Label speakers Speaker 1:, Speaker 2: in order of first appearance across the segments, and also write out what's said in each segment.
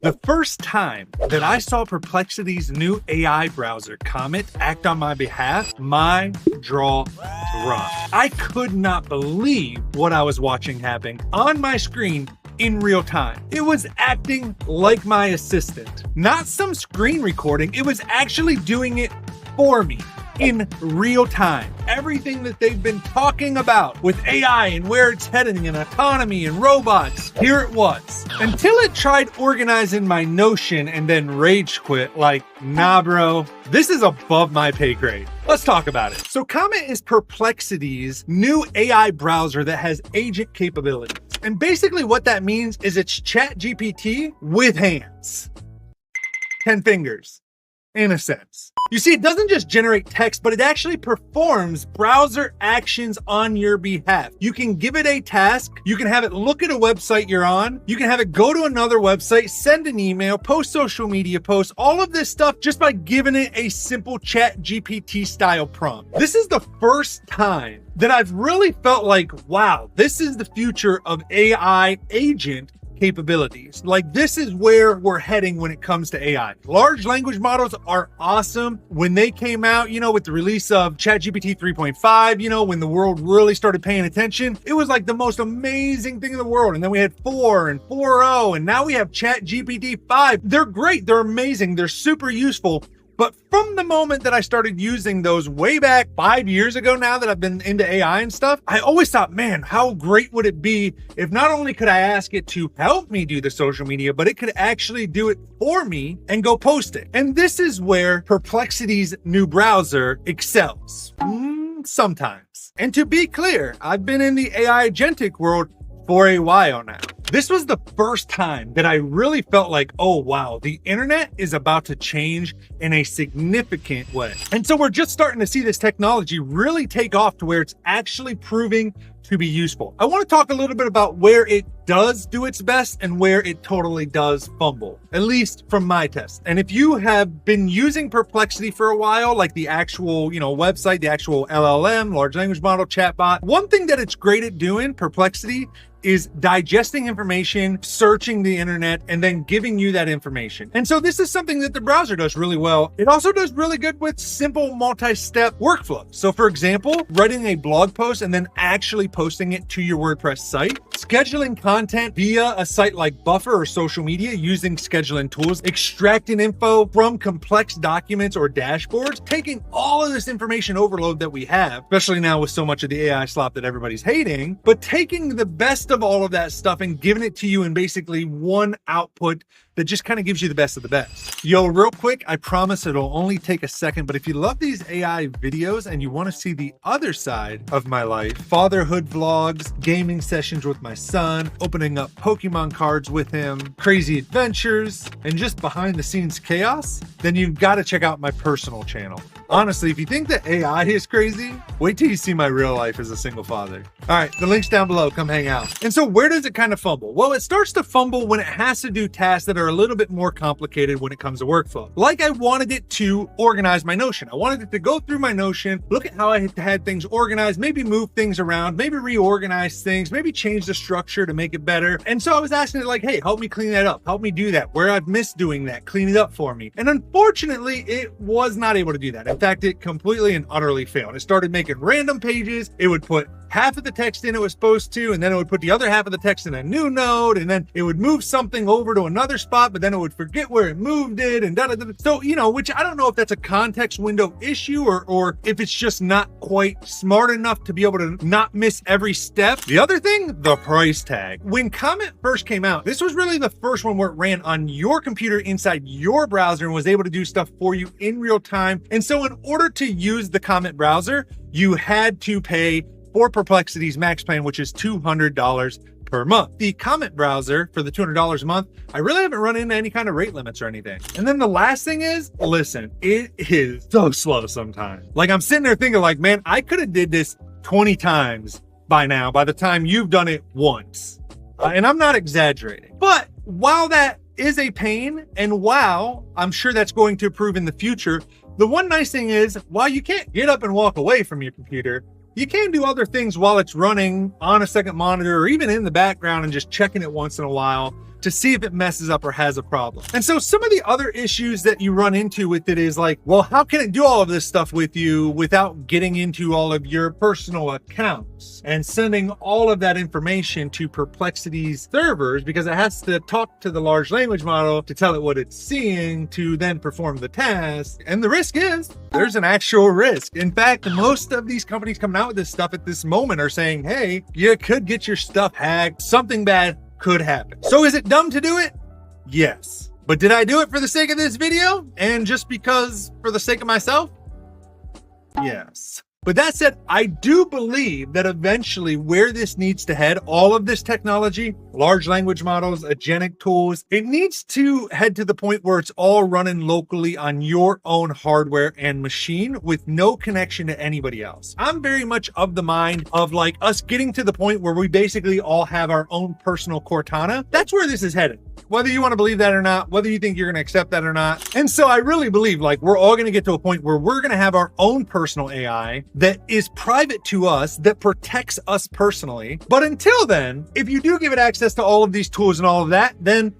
Speaker 1: The first time that I saw Perplexity's new AI browser, Comet, act on my behalf, my jaw dropped. I could not believe what I was watching happen on my screen in real time. It was acting like my assistant. Not some screen recording, it was actually doing it for me in real time. Everything that they've been talking about with AI and where it's heading and autonomy and robots, here it was. Until it tried organizing my Notion and then rage quit like, nah bro, this is above my pay grade. Let's talk about it. So Comet is Perplexity's new AI browser that has agent capabilities. And basically what that means is it's ChatGPT with hands. 10 fingers, in a sense. You see, it doesn't just generate text, but it actually performs browser actions on your behalf. You can give it a task, you can have it look at a website you're on, you can have it go to another website, send an email, post social media posts, all of this stuff just by giving it a simple ChatGPT style prompt. This is the first time that I've really felt like, wow, this is the future of AI agent capabilities. Like, this is where we're heading when it comes to AI. Large language models are awesome. When they came out, with the release of ChatGPT 3.5, when the world really started paying attention, it was like the most amazing thing in the world. And then we had 4 and 4.0, and now we have ChatGPT 5. They're great. They're amazing. They're super useful. But from the moment that I started using those way back 5 years ago now that I've been into AI and stuff, I always thought, man, how great would it be if not only could I ask it to help me do the social media, but it could actually do it for me and go post it. And this is where Perplexity's new browser excels. Sometimes. And to be clear, I've been in the AI agentic world for a while now. This was the first time that I really felt like, oh wow, the internet is about to change in a significant way. And so we're just starting to see this technology really take off to where it's actually proving to be useful. I want to talk a little bit about where it does do its best and where it totally does fumble, at least from my test. And if you have been using Perplexity for a while, like the actual, website, the actual LLM, large language model, chatbot, one thing that it's great at doing, Perplexity, is digesting information, searching the internet, and then giving you that information. And so this is something that the browser does really well. It also does really good with simple multi-step workflow. So for example, writing a blog post and then actually posting it to your WordPress site, scheduling content via a site like Buffer or social media using scheduling tools, extracting info from complex documents or dashboards, taking all of this information overload that we have, especially now with so much of the AI slop that everybody's hating, but taking the best of all of that stuff and giving it to you in basically one output that just kind of gives you the best of the best. Yo, real quick, I promise it'll only take a second, but if you love these AI videos and you want to see the other side of my life, fatherhood vlogs, gaming sessions with my son, opening up Pokemon cards with him, crazy adventures, and just behind the scenes chaos, then you've got to check out my personal channel. Honestly, if you think that AI is crazy, wait till you see my real life as a single father. All right, the link's down below, come hang out. And so where does it kind of fumble? Well, it starts to fumble when it has to do tasks that are a little bit more complicated when it comes to workflow. Like I wanted it to organize my Notion. I wanted it to go through my Notion, look at how I had things organized, maybe move things around, maybe reorganize things, maybe change the structure to make it better. And so I was asking it like, hey, help me clean that up. Help me do that. Where I've missed doing that, clean it up for me. And unfortunately, it was not able to do that. In fact, it completely and utterly failed. It started making random pages. It would put half of the text in it was supposed to, and then it would put the other half of the text in a new node, and then it would move something over to another spot, but then it would forget where it moved it, and da-da-da. So, which I don't know if that's a context window issue or if it's just not quite smart enough to be able to not miss every step. The other thing, the price tag. When Comet first came out, this was really the first one where it ran on your computer inside your browser and was able to do stuff for you in real time. And so in order to use the Comet browser, you had to pay for Perplexity's max plan, which is $200 per month. The Comet browser for the $200 a month, I really haven't run into any kind of rate limits or anything. And then the last thing is, listen, it is so slow sometimes. Like I'm sitting there thinking like, man, I could have did this 20 times by now, by the time you've done it once. And I'm not exaggerating. But while that is a pain, and while I'm sure that's going to improve in the future, the one nice thing is, while you can't get up and walk away from your computer, you can do other things while it's running on a second monitor or even in the background and just checking it once in a while to see if it messes up or has a problem. And so some of the other issues that you run into with it is like, well, how can it do all of this stuff with you without getting into all of your personal accounts and sending all of that information to Perplexity's servers, because it has to talk to the large language model to tell it what it's seeing to then perform the task. And the risk is there's an actual risk. In fact, most of these companies coming out with this stuff at this moment are saying, hey, you could get your stuff hacked. Something bad could happen. So is it dumb to do it? Yes. But did I do it for the sake of this video? And just because for the sake of myself? Yes. But that said, I do believe that eventually where this needs to head, all of this technology, large language models, agentic tools, it needs to head to the point where it's all running locally on your own hardware and machine with no connection to anybody else. I'm very much of the mind of like us getting to the point where we basically all have our own personal Cortana. That's where this is headed. Whether you want to believe that or not, whether you think you're going to accept that or not. And so I really believe like we're all going to get to a point where we're going to have our own personal AI that is private to us, that protects us personally. But until then, if you do give it access to all of these tools and all of that, then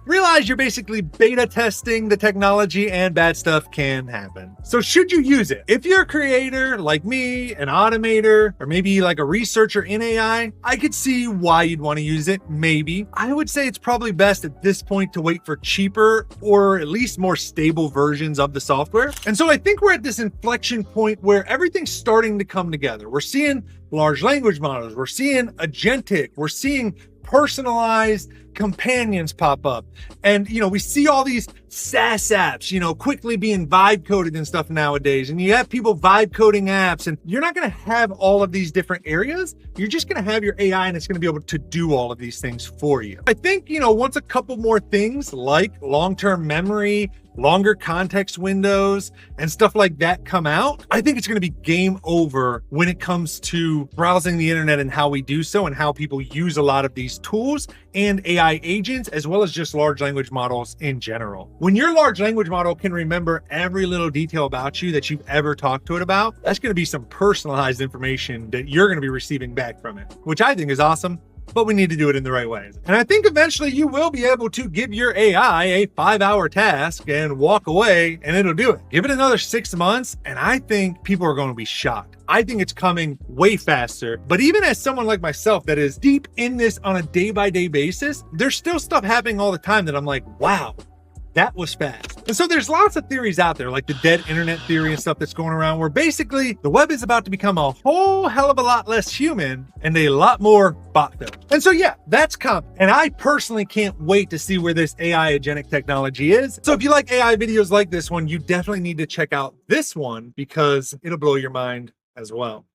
Speaker 1: realize you're basically beta testing the technology and bad stuff can happen. So should you use it? If you're a creator like me, an automator, or maybe like a researcher in AI, I could see why you'd want to use it, maybe. I would say it's probably best at this point to wait for cheaper or at least more stable versions of the software. And so I think we're at this inflection point where everything's starting to come together. We're seeing large language models, we're seeing agentic, we're seeing personalized companions pop up. And, we see all these SaaS apps, quickly being vibe coded and stuff nowadays. And you have people vibe coding apps, and you're not going to have all of these different areas. You're just going to have your AI and it's going to be able to do all of these things for you. I think, once a couple more things like long-term memory, longer context windows, and stuff like that come out, I think it's going to be game over when it comes to browsing the internet and how we do so and how people use a lot of these tools and AI agents, as well as just large language models in general. When your large language model can remember every little detail about you that you've ever talked to it about, that's going to be some personalized information that you're going to be receiving back from it, which I think is awesome. But we need to do it in the right ways. And I think eventually you will be able to give your AI a 5-hour task and walk away and it'll do it. Give it another 6 months and I think people are going to be shocked. I think it's coming way faster. But even as someone like myself that is deep in this on a day-by-day basis, there's still stuff happening all the time that I'm like, wow, that was fast. And so there's lots of theories out there, like the dead internet theory and stuff that's going around, where basically the web is about to become a whole hell of a lot less human and a lot more bot-filled. And so yeah, that's coming. And I personally can't wait to see where this AI agentic technology is. So if you like AI videos like this one, you definitely need to check out this one because it'll blow your mind as well.